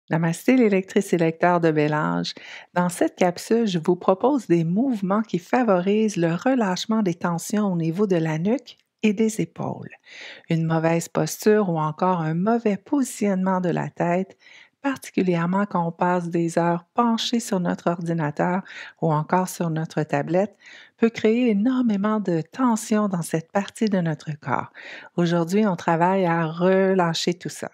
Namasté, les lectrices et lecteurs de bel âge. Dans cette capsule, je vous propose des mouvements qui favorisent le relâchement des tensions au niveau de la nuque et des épaules. Une mauvaise posture ou encore un mauvais positionnement de la tête, particulièrement quand on passe des heures penchées sur notre ordinateur ou encore sur notre tablette, peut créer énormément de tension dans cette partie de notre corps. Aujourd'hui, on travaille à relâcher tout ça.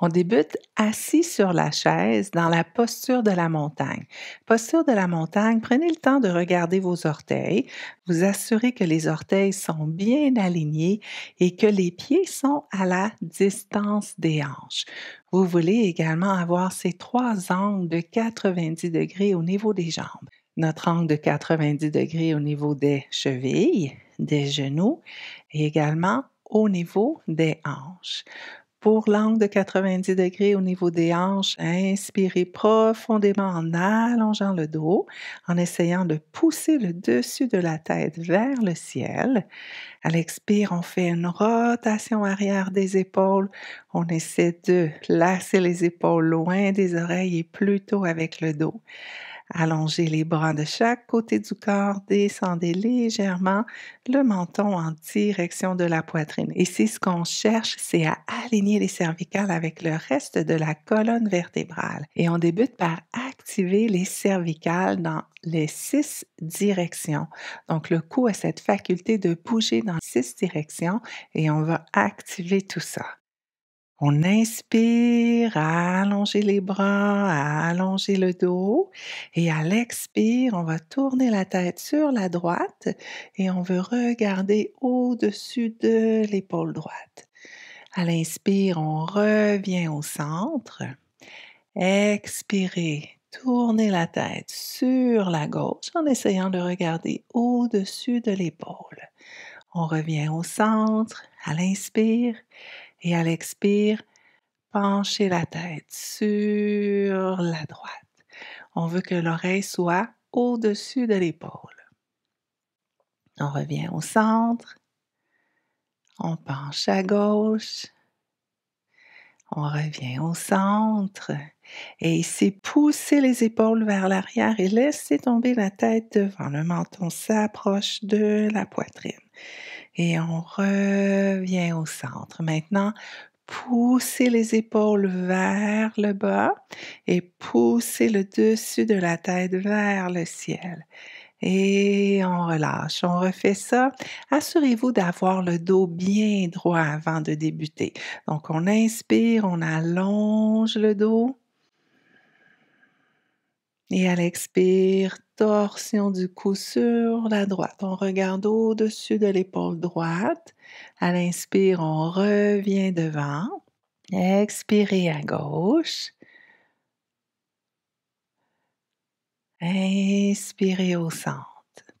On débute assis sur la chaise dans la posture de la montagne. Posture de la montagne, prenez le temps de regarder vos orteils, vous assurez que les orteils sont bien alignés et que les pieds sont à la distance des hanches. Vous voulez également avoir ces trois angles de 90 degrés au niveau des jambes. Notre angle de 90 degrés au niveau des chevilles, des genoux et également au niveau des hanches. Pour l'angle de 90 degrés au niveau des hanches, inspirez profondément en allongeant le dos, en essayant de pousser le dessus de la tête vers le ciel. À l'expire, on fait une rotation arrière des épaules. On essaie de placer les épaules loin des oreilles et plutôt avec le dos. Allongez les bras de chaque côté du corps, descendez légèrement le menton en direction de la poitrine. Ici, ce qu'on cherche, c'est à aligner les cervicales avec le reste de la colonne vertébrale. Et on débute par activer les cervicales dans les 6 directions. Donc, le cou a cette faculté de bouger dans 6 directions et on va activer tout ça. On inspire, allonger les bras, allonger le dos et à l'expire, on va tourner la tête sur la droite et on veut regarder au-dessus de l'épaule droite. À l'inspire, on revient au centre. Expirez, tournez la tête sur la gauche en essayant de regarder au-dessus de l'épaule. On revient au centre, à l'inspire et à l'expire, penchez la tête sur la droite. On veut que l'oreille soit au-dessus de l'épaule. On revient au centre. On penche à gauche. On revient au centre. Et ici, poussez les épaules vers l'arrière et laissez tomber la tête devant. Le menton s'approche de la poitrine. Et on revient au centre. Maintenant, poussez les épaules vers le bas et poussez le dessus de la tête vers le ciel. Et on relâche. On refait ça. Assurez-vous d'avoir le dos bien droit avant de débuter. Donc, on inspire, on allonge le dos. Et à l'expire, torsion du cou sur la droite. On regarde au-dessus de l'épaule droite. À l'inspire, on revient devant. Expirez à gauche. Inspirez au centre.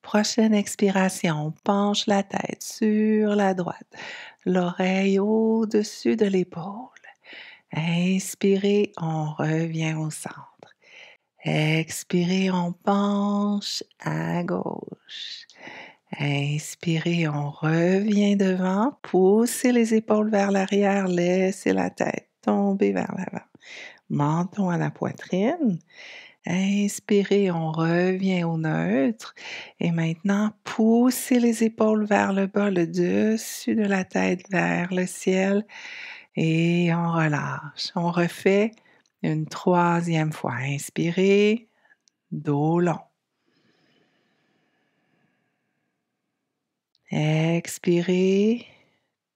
Prochaine expiration, on penche la tête sur la droite. L'oreille au-dessus de l'épaule. Inspirez, on revient au centre. Expirez, on penche à gauche. Inspirez, on revient devant. Poussez les épaules vers l'arrière, laissez la tête tomber vers l'avant. Menton à la poitrine. Inspirez, on revient au neutre. Et maintenant, poussez les épaules vers le bas, le dessus de la tête vers le ciel. Et on relâche. On refait une troisième fois. Inspirez, dos long. Expirez,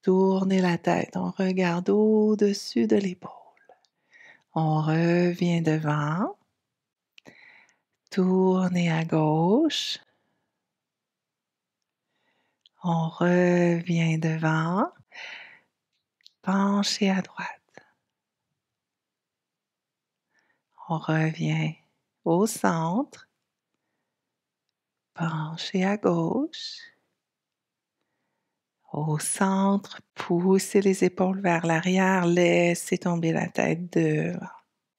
tournez la tête. On regarde au-dessus de l'épaule. On revient devant. Tournez à gauche. On revient devant. Penchez à droite. On revient au centre. Penchez à gauche. Au centre, poussez les épaules vers l'arrière, laissez tomber la tête devant.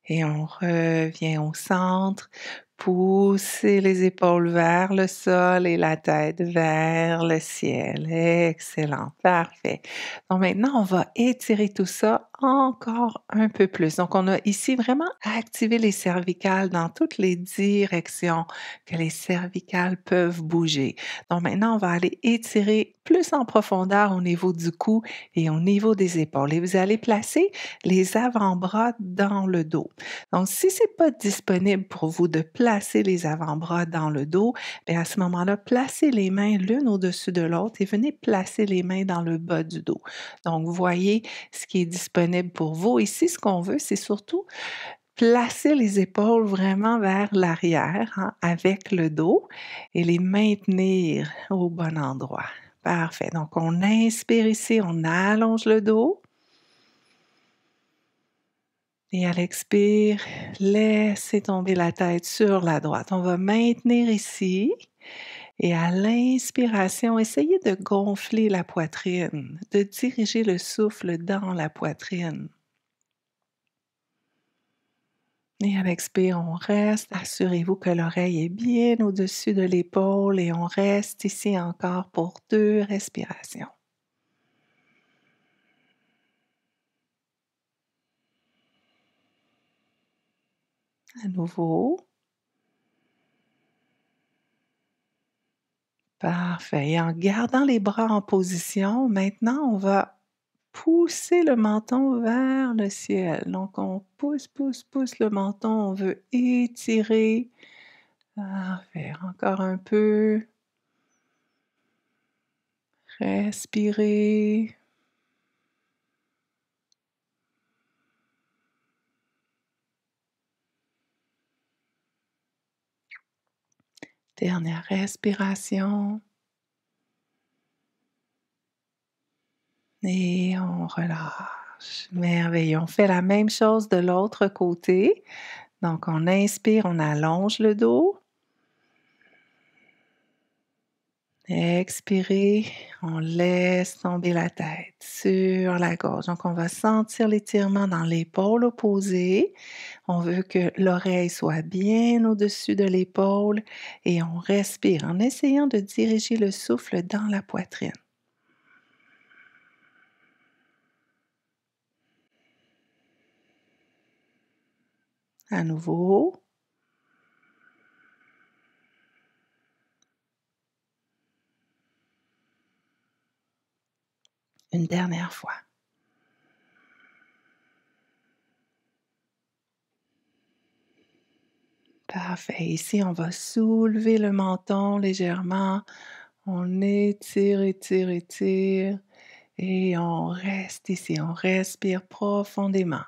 Et on revient au centre. Poussez les épaules vers le sol et la tête vers le ciel. Excellent, parfait. Donc maintenant, on va étirer tout ça encore un peu plus. Donc on a ici vraiment activé les cervicales dans toutes les directions que les cervicales peuvent bouger. Donc maintenant, on va aller étirer plus en profondeur au niveau du cou et au niveau des épaules. Et vous allez placer les avant-bras dans le dos. Donc, si ce n'est pas disponible pour vous de placer les avant-bras dans le dos, bien à ce moment-là, placez les mains l'une au-dessus de l'autre et venez placer les mains dans le bas du dos. Donc, vous voyez ce qui est disponible pour vous. Ici, ce qu'on veut, c'est surtout placer les épaules vraiment vers l'arrière, hein, avec le dos et les maintenir au bon endroit. Parfait. Donc, on inspire ici, on allonge le dos. Et à l'expire, laissez tomber la tête sur la droite. On va maintenir ici. Et à l'inspiration, essayez de gonfler la poitrine, de diriger le souffle dans la poitrine. Et à l'expire, on reste. Assurez-vous que l'oreille est bien au-dessus de l'épaule et on reste ici encore pour 2 respirations. À nouveau. Parfait. Et en gardant les bras en position, maintenant, on va pousser le menton vers le ciel. Donc, on pousse, pousse, pousse le menton. On veut étirer. Parfait. Encore un peu. Respirer. Dernière respiration. Et on relâche. Merveilleux. On fait la même chose de l'autre côté. Donc, on inspire, on allonge le dos. Expirez, on laisse tomber la tête sur la gorge. Donc, on va sentir l'étirement dans l'épaule opposée. On veut que l'oreille soit bien au-dessus de l'épaule et on respire en essayant de diriger le souffle dans la poitrine. À nouveau. Une dernière fois. Parfait. Ici, on va soulever le menton légèrement. On étire, étire, étire. Et on reste ici. On respire profondément.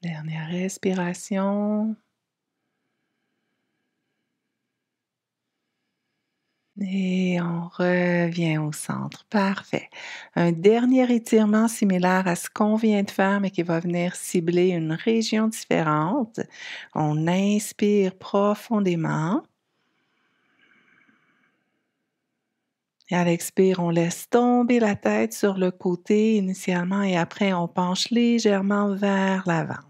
Dernière respiration. Et on revient au centre. Parfait. Un dernier étirement similaire à ce qu'on vient de faire, mais qui va venir cibler une région différente. On inspire profondément. Et à l'expire, on laisse tomber la tête sur le côté initialement et après, on penche légèrement vers l'avant.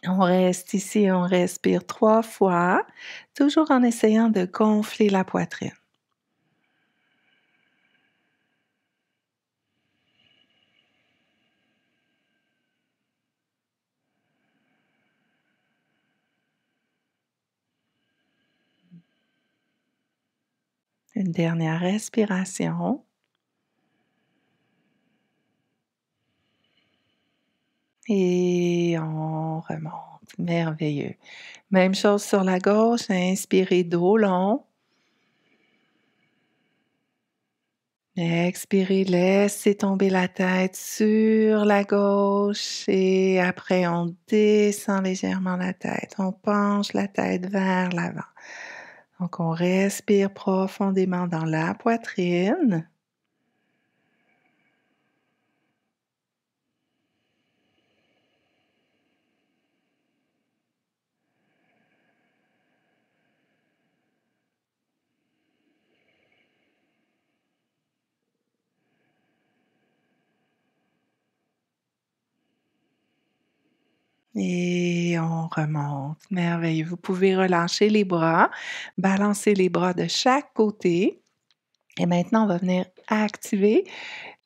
On reste ici, on respire 3 fois, toujours en essayant de gonfler la poitrine. Une dernière respiration. Et on remonte. Merveilleux. Même chose sur la gauche. Inspirez dos long. Expirez, laissez tomber la tête sur la gauche et après on descend légèrement la tête. On penche la tête vers l'avant. Donc on respire profondément dans la poitrine. Et on remonte. Merveilleux. Vous pouvez relâcher les bras, balancer les bras de chaque côté. Et maintenant, on va venir activer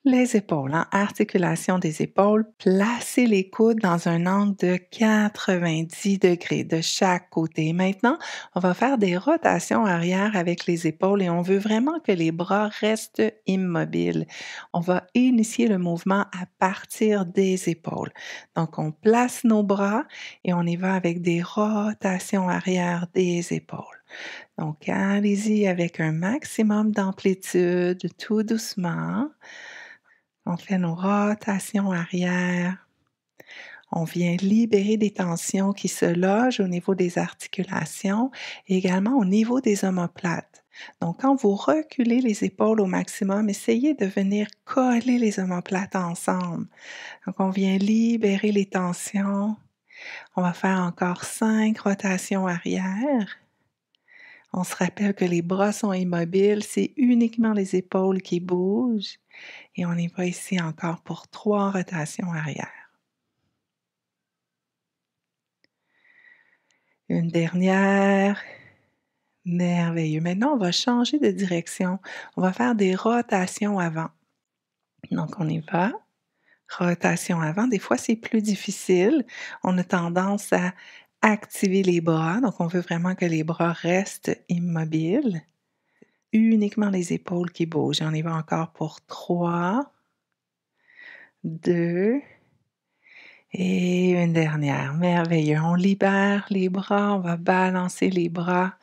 les épaules, hein, articulation des épaules. Placez les coudes dans un angle de 90 degrés de chaque côté. Maintenant, on va faire des rotations arrière avec les épaules et on veut vraiment que les bras restent immobiles. On va initier le mouvement à partir des épaules. Donc, on place nos bras et on y va avec des rotations arrière des épaules. Donc, allez-y avec un maximum d'amplitude, tout doucement. On fait nos rotations arrière. On vient libérer des tensions qui se logent au niveau des articulations et également au niveau des omoplates. Donc, quand vous reculez les épaules au maximum, essayez de venir coller les omoplates ensemble. Donc, on vient libérer les tensions. On va faire encore 5 rotations arrière. On se rappelle que les bras sont immobiles, c'est uniquement les épaules qui bougent. Et on y va ici encore pour 3 rotations arrière. Une dernière. Merveilleux. Maintenant, on va changer de direction. On va faire des rotations avant. Donc, on y va. Rotation avant. Des fois, c'est plus difficile. On a tendance à activer les bras. Donc, on veut vraiment que les bras restent immobiles. Uniquement les épaules qui bougent. On y va encore pour 3, 2 et une dernière. Merveilleux. On libère les bras, on va balancer les bras.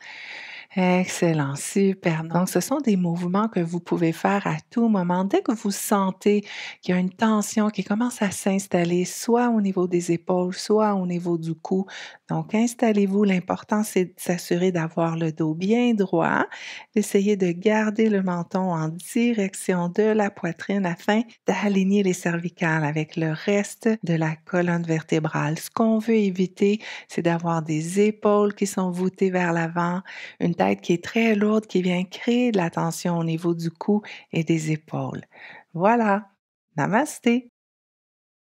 Excellent, super. Donc, ce sont des mouvements que vous pouvez faire à tout moment. Dès que vous sentez qu'il y a une tension qui commence à s'installer, soit au niveau des épaules, soit au niveau du cou. Donc, installez-vous. L'important, c'est de s'assurer d'avoir le dos bien droit, d'essayer de garder le menton en direction de la poitrine afin d'aligner les cervicales avec le reste de la colonne vertébrale. Ce qu'on veut éviter, c'est d'avoir des épaules qui sont voûtées vers l'avant, une tête qui est très lourde, qui vient créer de la tension au niveau du cou et des épaules. Voilà. Namasté.